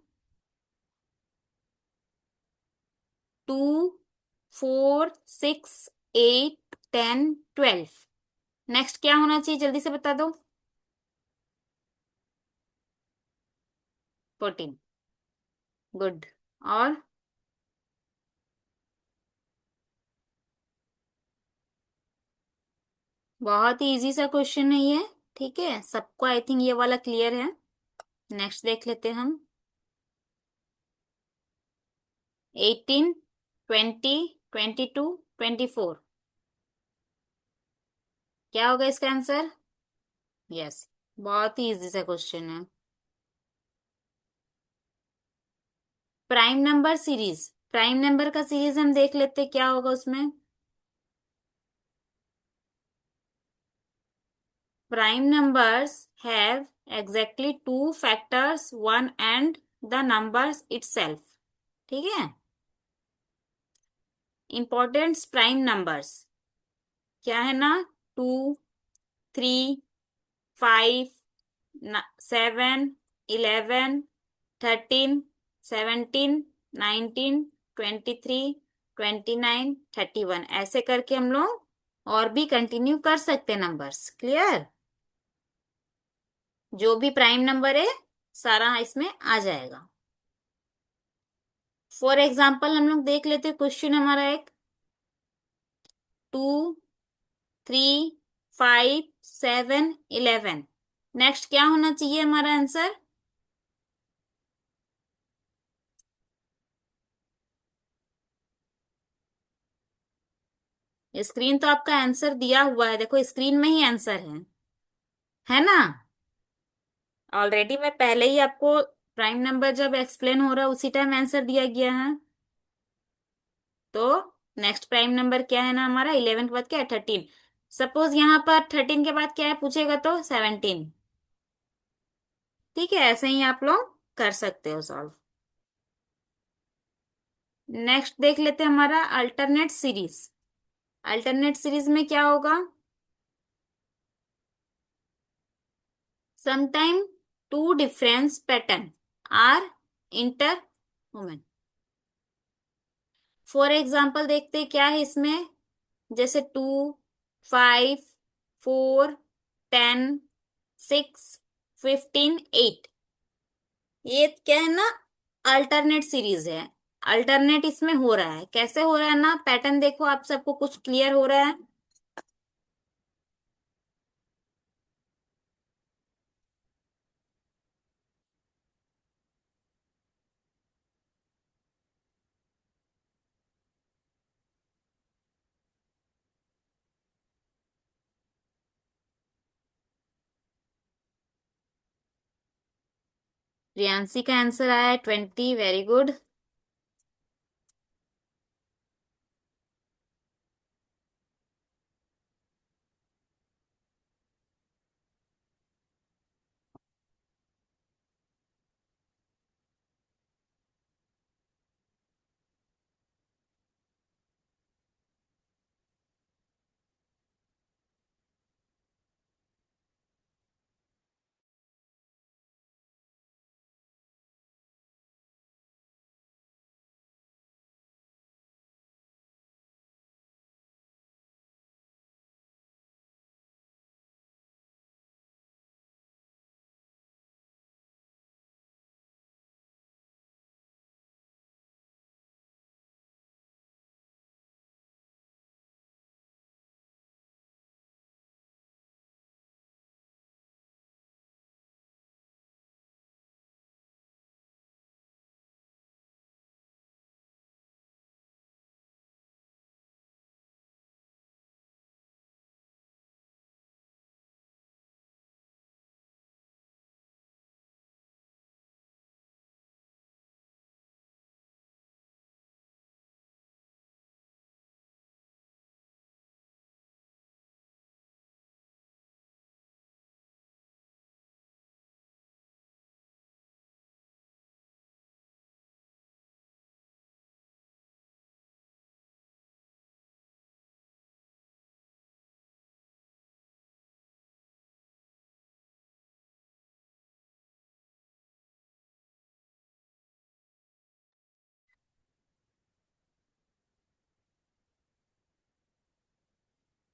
2, 4, 6, 8, 10, 12। नेक्स्ट क्या होना चाहिए जल्दी से बता दो, 14। गुड। और बहुत ही इजी सा क्वेश्चन है ये, ठीक है, सबको आई थिंक ये वाला क्लियर है। नेक्स्ट देख लेते हैं हम, 18, 20, 22, 24। क्या होगा इसका आंसर, यस, बहुत ही इजी सा क्वेश्चन है। Prime number series, prime number का सीरीज हम देख लेते हैं, क्या होगा उसमें, prime numbers have exactly two factors, one and the numbers itself, ठीक है। इंपॉर्टेंट प्राइम नंबर्स क्या है ना, 2, 3, 5, 7, 11, 13, 17, 19, 23, 29, 31, ऐसे करके हम लोग और भी कंटिन्यू कर सकते हैं नंबर्स। क्लियर, जो भी प्राइम नंबर है सारा इसमें आ जाएगा। फॉर एग्जाम्पल हम लोग देख लेते हैं क्वेश्चन हमारा एक, 2, 3, 5, 7, 11। नेक्स्ट क्या होना चाहिए हमारा आंसर, स्क्रीन तो आपका आंसर दिया हुआ है, देखो स्क्रीन में ही आंसर है ना। ऑलरेडी मैं पहले ही आपको प्राइम नंबर जब एक्सप्लेन हो रहा है उसी टाइम आंसर दिया गया है। तो नेक्स्ट प्राइम नंबर क्या है ना हमारा, 11 के बाद क्या है, 13। सपोज यहाँ पर 13 के बाद क्या है पूछेगा तो 17, ठीक है, ऐसे ही आप लोग कर सकते हो सॉल्व। नेक्स्ट देख लेते हैं हमारा अल्टरनेट सीरीज। अल्टरनेट सीरीज में क्या होगा, sometime two difference pattern are interwoven. For example देखते हैं क्या है इसमें, जैसे 2, 5, 4, 10, 6, 15, 8। ये क्या है ना, अल्टरनेट सीरीज है। अल्टरनेट इसमें हो रहा है, कैसे हो रहा है ना, पैटर्न देखो, आप सबको कुछ क्लियर हो रहा है। प्रियांशी का आंसर आया है 20, वेरी गुड।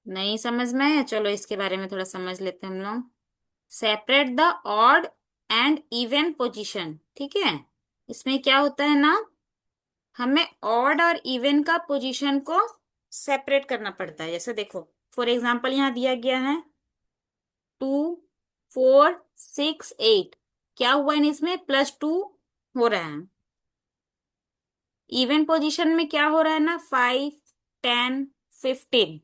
नहीं समझ में है, चलो इसके बारे में थोड़ा समझ लेते हैं हम लोग। Separate the odd and even position, ठीक है। इसमें क्या होता है ना, हमें ऑड और इवन का पोजीशन को सेपरेट करना पड़ता है। जैसे देखो, फॉर एग्जांपल यहाँ दिया गया है 2 4 6 8, क्या हुआ है इसमें, +2 हो रहा है। इवन पोजीशन में क्या हो रहा है ना, 5 10 15,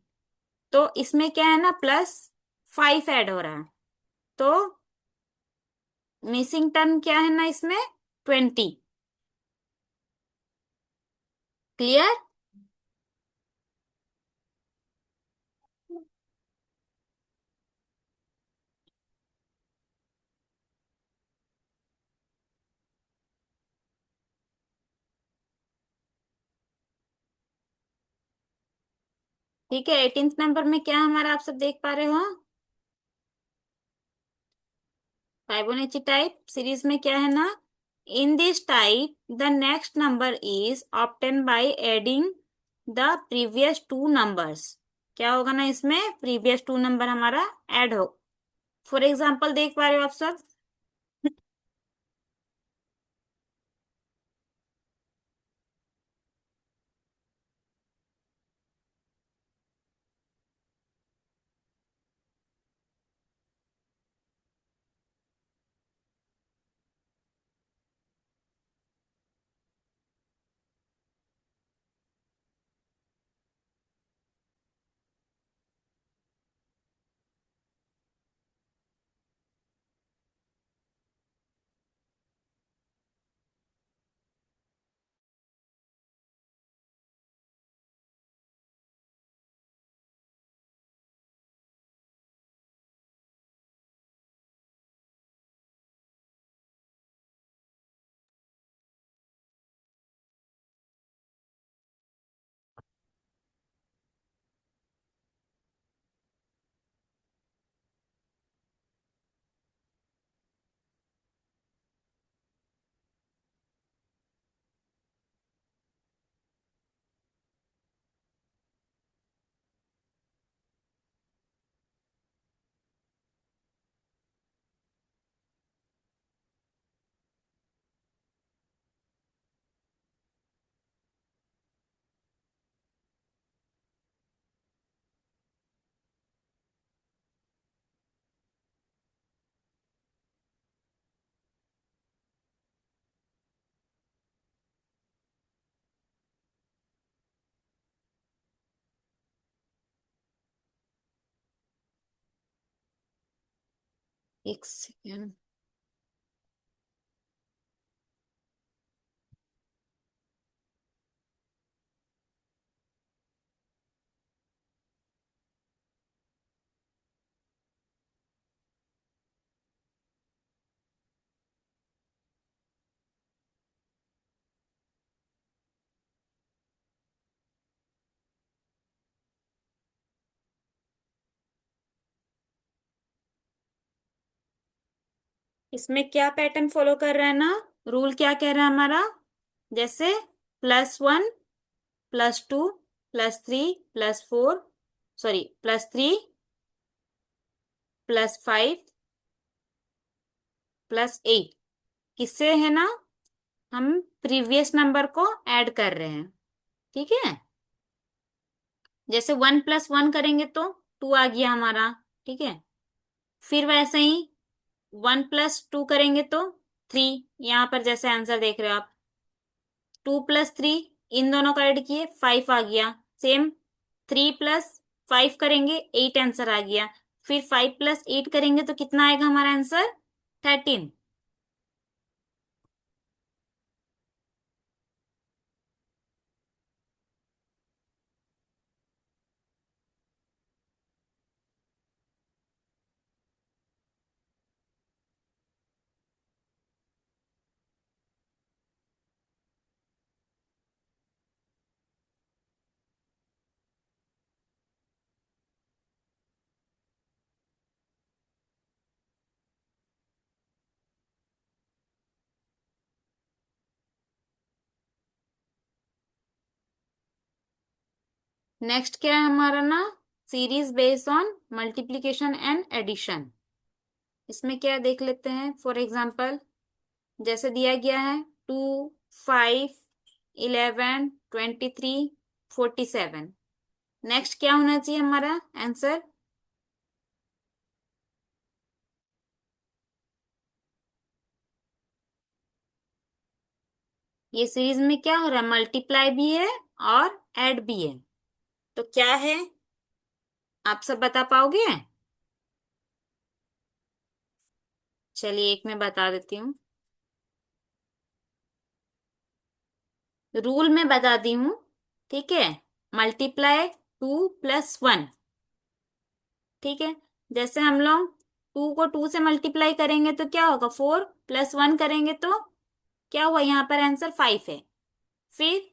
तो इसमें क्या है ना, +5 ऐड हो रहा है। तो मिसिंग टर्म क्या है ना इसमें, 20। क्लियर। ठीक है, 18th नंबर में क्या है हमारा, आप सब देख पा रहे हो। फाइबोनाची टाइप सीरीज में क्या है ना, इन this type the next number is obtain by adding the previous two numbers. क्या होगा ना इसमें, प्रीवियस टू नंबर हमारा ऐड हो। फॉर एग्जाम्पल देख पा रहे हो आप सब। एक सेकेंड। इसमें क्या पैटर्न फॉलो कर रहा है ना, रूल क्या कह रहा है हमारा, जैसे +1 +2 +3 +4, सॉरी +3 +5 +8, किससे है ना, हम प्रीवियस नंबर को ऐड कर रहे हैं। ठीक है, जैसे 1 + 1 करेंगे तो 2 आ गया हमारा। ठीक है, फिर वैसे ही 1 + 2 करेंगे तो 3, यहां पर जैसे आंसर देख रहे हो आप। 2 + 3, इन दोनों का ऐड किए 5 आ गया। सेम 3 + 5 करेंगे 8 आंसर आ गया। फिर 5 + 8 करेंगे तो कितना आएगा हमारा आंसर, 13। नेक्स्ट क्या है हमारा ना, series based on multiplication and addition. इसमें क्या देख लेते हैं। फॉर एग्जाम्पल जैसे दिया गया है 2, 5, 11, 23, 47। नेक्स्ट क्या होना चाहिए हमारा आंसर। ये सीरीज में क्या हो रहा है, मल्टीप्लाई भी है और ऐड भी है। तो क्या है, आप सब बता पाओगे। चलिए एक मैं बता देती हूँ। रूल में बता दी हूँ, ठीक है। मल्टीप्लाई 2 + 1, ठीक है। जैसे हम लोग 2 को 2 से मल्टीप्लाई करेंगे तो क्या होगा, 4 + 1 करेंगे तो क्या हुआ, यहाँ पर आंसर 5 है। फिर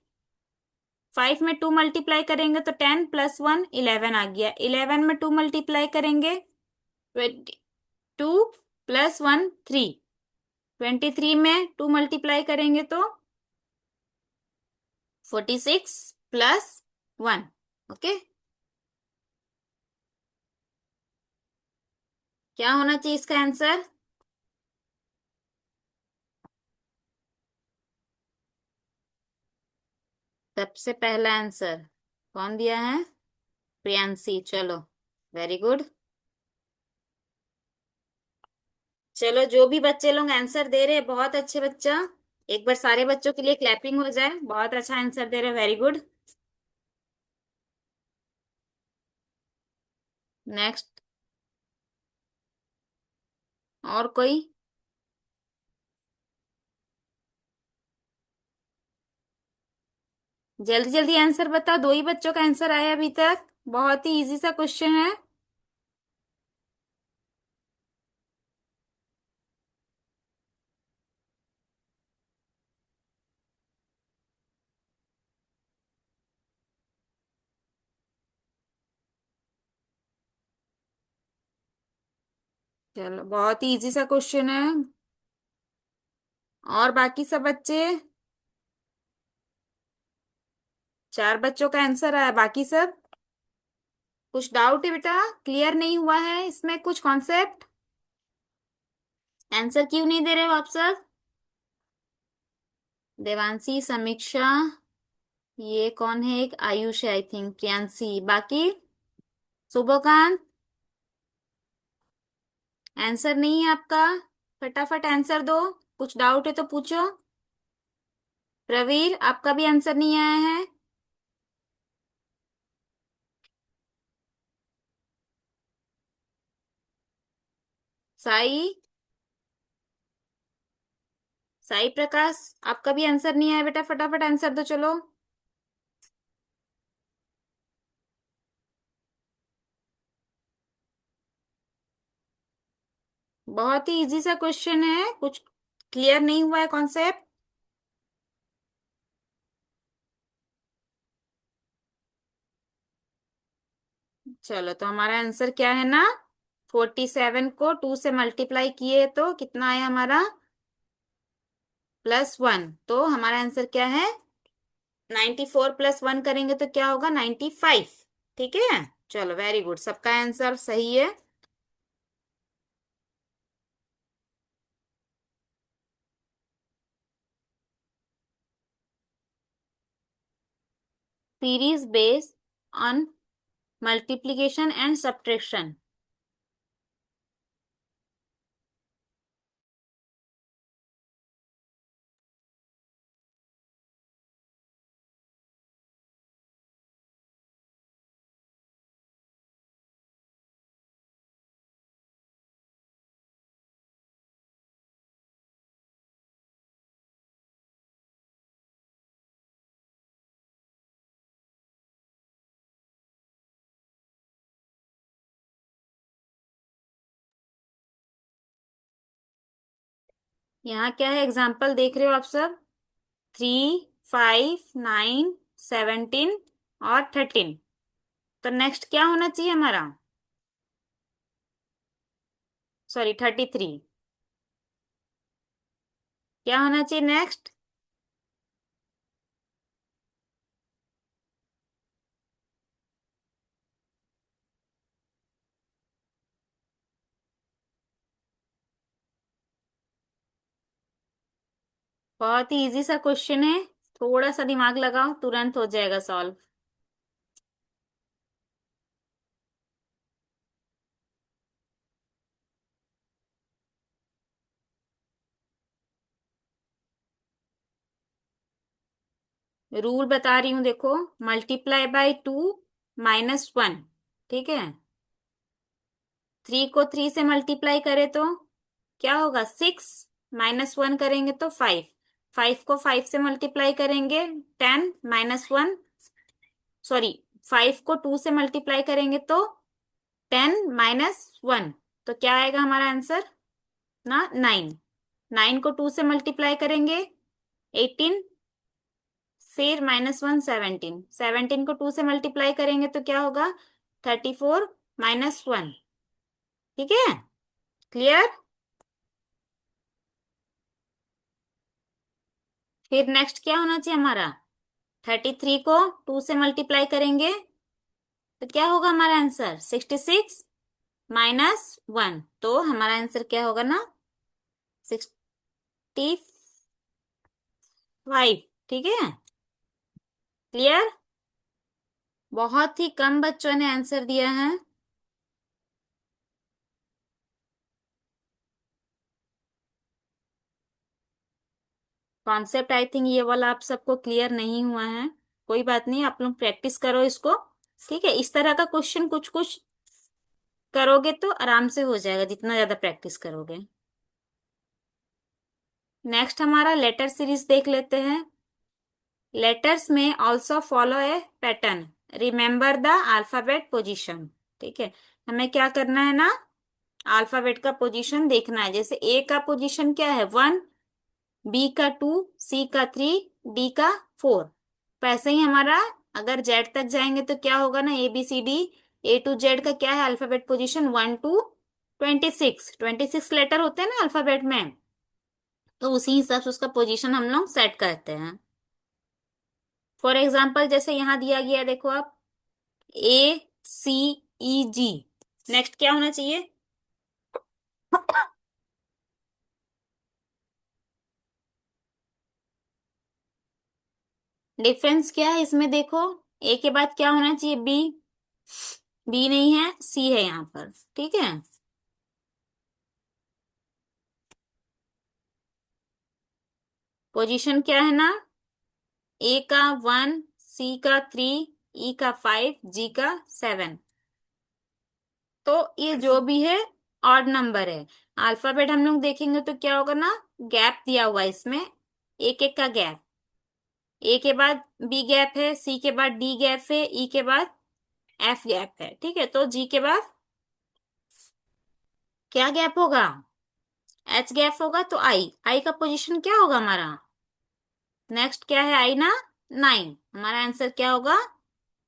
5 में 2 मल्टीप्लाई करेंगे तो 10 + 1 11 आ गया। 11 में 2 मल्टीप्लाई करेंगे 22 + 1 3। 23 में 2 मल्टीप्लाई करेंगे तो 46 + 1। ओके, क्या होना चाहिए इसका आंसर। सबसे पहला आंसर कौन दिया है, प्रियांशी। चलो वेरी गुड। चलो जो भी बच्चे लोग आंसर दे रहे हैं बहुत अच्छे बच्चा। एक बार सारे बच्चों के लिए क्लैपिंग हो जाए, बहुत अच्छा आंसर दे रहे हैं, वेरी गुड। नेक्स्ट और कोई। जल्दी जल्दी आंसर बताओ, 2 ही बच्चों का आंसर आया अभी तक। बहुत ही इजी सा क्वेश्चन है। चलो बहुत ही इजी सा क्वेश्चन है। और बाकी सब बच्चे, 4 बच्चों का आंसर आया, बाकी सब कुछ डाउट है बेटा, क्लियर नहीं हुआ है इसमें कुछ कॉन्सेप्ट। आंसर क्यों नहीं दे रहे हो आप सब। देवांशी, समीक्षा, ये कौन है, एक आयुष है आई थिंक, प्रियांशी, बाकी शुभकांत। आंसर नहीं है आपका, फटाफट आंसर दो। कुछ डाउट है तो पूछो। प्रवीर आपका भी आंसर नहीं आया है। साई, साई प्रकाश आपका भी आंसर नहीं आया बेटा, फटाफट आंसर दो चलो। बहुत ही इजी सा क्वेश्चन है, कुछ क्लियर नहीं हुआ है कॉन्सेप्ट। चलो तो हमारा आंसर क्या है ना, 47 को 2 से मल्टीप्लाई किए तो कितना आया हमारा, +1। तो हमारा आंसर क्या है, 94 + 1 करेंगे तो क्या होगा, 95। ठीक है, चलो वेरी गुड, सबका आंसर सही है। Series based on multiplication and subtraction. यहाँ क्या है, एग्जाम्पल देख रहे हो आप सब, 3, 5, 9, 17 और 13। तो नेक्स्ट क्या होना चाहिए हमारा, सॉरी 33। क्या होना चाहिए नेक्स्ट। बहुत ही इजी सा क्वेश्चन है। थोड़ा सा दिमाग लगाओ, तुरंत हो जाएगा सॉल्व। रूल बता रही हूं, देखो। Multiply by 2 minus 1। ठीक है। 3 को 3 से मल्टीप्लाई करे तो क्या होगा? 6। -1 करेंगे तो 5। 5 को 5 से मल्टीप्लाई करेंगे 10 -1। सॉरी, 5 को 2 से मल्टीप्लाई करेंगे तो 10 -1। तो क्या आएगा हमारा आंसर? ना 9। 9 को 2 से मल्टीप्लाई करेंगे 18। फिर -1 17। 17 को 2 से मल्टीप्लाई करेंगे तो क्या होगा? 34 -1। ठीक है। क्लियर। फिर नेक्स्ट क्या होना चाहिए हमारा? 33 को 2 से मल्टीप्लाई करेंगे तो क्या होगा हमारा आंसर? 66 -1। तो हमारा आंसर क्या होगा ना? 65। ठीक है। क्लियर। बहुत ही कम बच्चों ने आंसर दिया है। कॉन्सेप्ट आई थिंक ये वाला आप सबको क्लियर नहीं हुआ है। कोई बात नहीं, आप लोग प्रैक्टिस करो इसको। ठीक है, इस तरह का क्वेश्चन कुछ कुछ करोगे तो आराम से हो जाएगा, जितना ज्यादा प्रैक्टिस करोगे। नेक्स्ट हमारा लेटर सीरीज देख लेते हैं। लेटर्स में also follow A pattern. Remember the alphabet position. ठीक है। हमें क्या करना है ना? अल्फाबेट का पोजीशन देखना है। जैसे ए का पोजीशन क्या है? 1। बी का 2। सी का 3। डी का 4। तो ऐसे ही हमारा, अगर जेड तक जाएंगे तो क्या होगा ना? ABCD, A to Z का क्या है अल्फाबेट पोजीशन? 1 to 26। 26 लेटर होते हैं ना अल्फाबेट में। तो उसी हिसाब से उसका पोजीशन हम लोग सेट करते हैं। फॉर एग्जाम्पल जैसे यहां दिया गया है, देखो आप। ACEG। नेक्स्ट क्या होना चाहिए? डिफरेंस क्या है इसमें? देखो, ए के बाद क्या होना चाहिए? बी। बी नहीं है, सी है यहाँ पर। ठीक है। पोजीशन क्या है ना? ए का 1, सी का 3, ई का 5, जी का 7। तो ये जो भी है ऑड नंबर है। अल्फाबेट हम लोग देखेंगे तो क्या होगा ना? गैप दिया हुआ है इसमें, एक एक का गैप। ए के बाद बी गैप है, सी के बाद डी गैप है, ई के बाद एफ गैप है। ठीक है। तो जी के बाद क्या गैप होगा? एच गैप होगा। तो आई, आई का पोजीशन क्या होगा हमारा? नेक्स्ट क्या है? आई ना? 9। हमारा आंसर क्या होगा?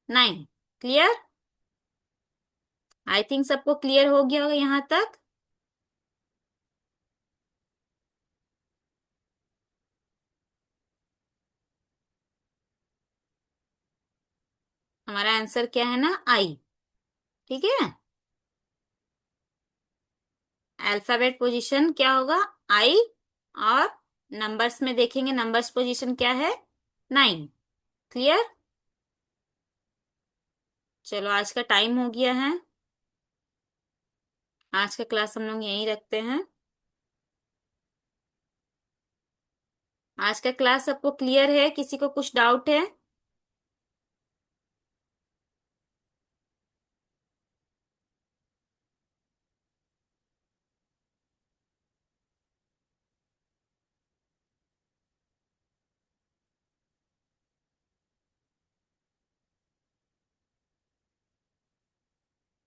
9। क्लियर। आई थिंक सबको क्लियर हो गया होगा यहां तक। हमारा आंसर क्या है ना? आई। ठीक है। अल्फाबेट पोजीशन क्या होगा? आई। और नंबर्स में देखेंगे, नंबर्स पोजीशन क्या है? 9। क्लियर। चलो, आज का टाइम हो गया है। आज का क्लास हम लोग यहीं रखते हैं। आज का क्लास सबको क्लियर है? किसी को कुछ डाउट है?